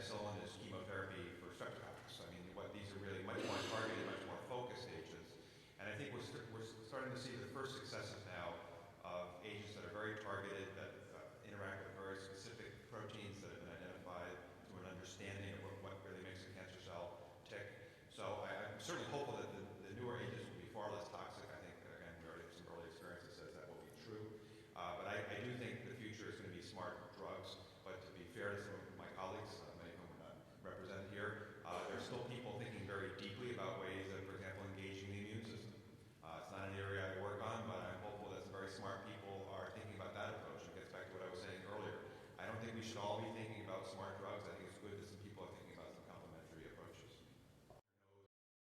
penicillin is chemotherapy for streptococcus. I mean, these are really much more targeted, much more focused agents. And I think we're starting to see the first successes now of agents that are very targeted, that interact with very specific proteins that have been identified to an understanding of what really makes a cancer cell tick. So I'm certainly hopeful that the newer agents will be far less toxic. I think, again, we already have some early experience that says that will be true. But I do think the future is going to be smart drugs. But to be fair to some of my colleagues, many of whom are not represented here, there are still people thinking very deeply about ways of, for example, engaging the immune system. It's not an area I work on, but I'm hopeful that some very smart people are thinking about that approach. It gets back to what I was saying earlier. I don't think we should all be thinking about smart drugs. I think it's good that some people